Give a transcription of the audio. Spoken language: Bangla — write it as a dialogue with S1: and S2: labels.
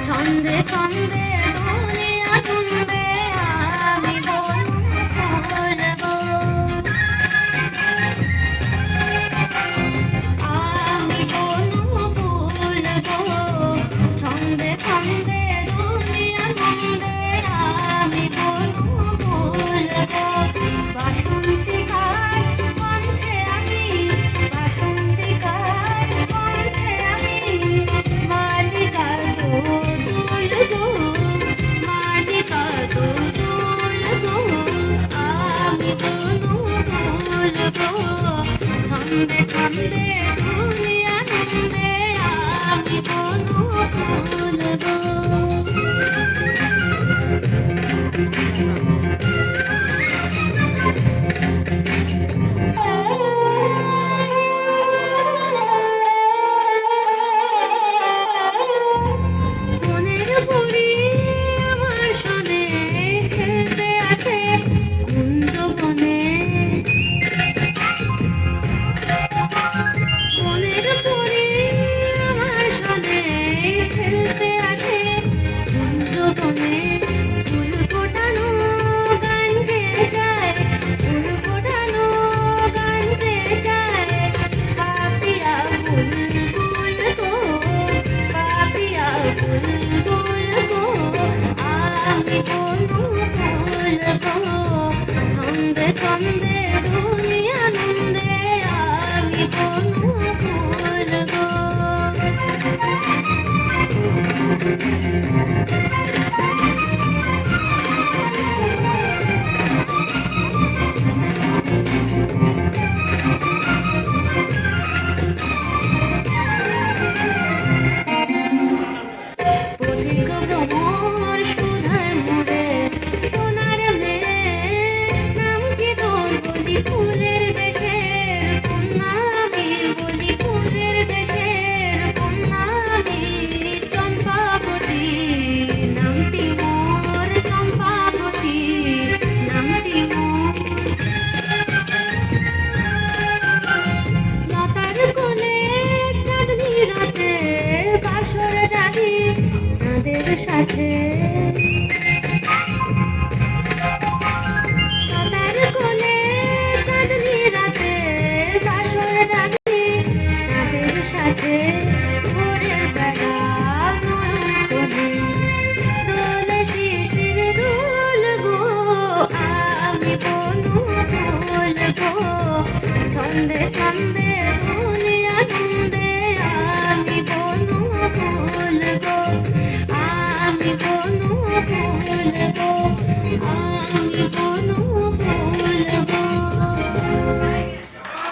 S1: ছন্দে ছন্দে দুনিয়া গুনবে আমি বনু ফুলবো আমি বনু ফুলবো ছন্দে ছন্দে দুনিয়া গুনবে আমি বনু ফুলবো বাসন্তিকার কণ্ঠে আমি বাসন্তিকার কণ্ঠে আমি মালিকা ছন্দে ছন্দে দুনিয়া গুনবে আমি বনু ফুলবো মনের বুড়ি আমার সনে খেলতে আসে কুঞ্জ বনে মনের বুড়ি আমার সনে খেলতে আসে কুঞ্জ বনে ফুল ফোটানো গান গেয়ে যায় ফুল ফোটানো গান গেয়ে যায় পাপিয়া বুলবুল গো পাপিয়া বুলবুল গো আমি বনু ফুলবো ছন্দে ছন্দে দুনিয়া নন্দে আমি বনু ফুলবো পথিক ভ্রমর সুধার মোড়ে সোনার মেয়ে নাম কি তোর বলি ফুলের দেশের কন্যা আমি বলি ফুলের দেশের কন্যা আমি চম্পাবতী নামটি মোর চম্পাবতী নামটি মোর লতার কোলে চাঁদনি রাতে বাসর জাগি চাঁদের সাথে লতার কোলে চাঁদনি রাতে বাসর জাগি চাঁদের সাথে ভোরের বেলা নয়ন কোলে দোলে শিশির দুল গো আমি বনু ফুলবো ছন্দে ছন্দে দুনিয়া গুনবে আমি বনু ফুলবো আমি বনু ফুলবো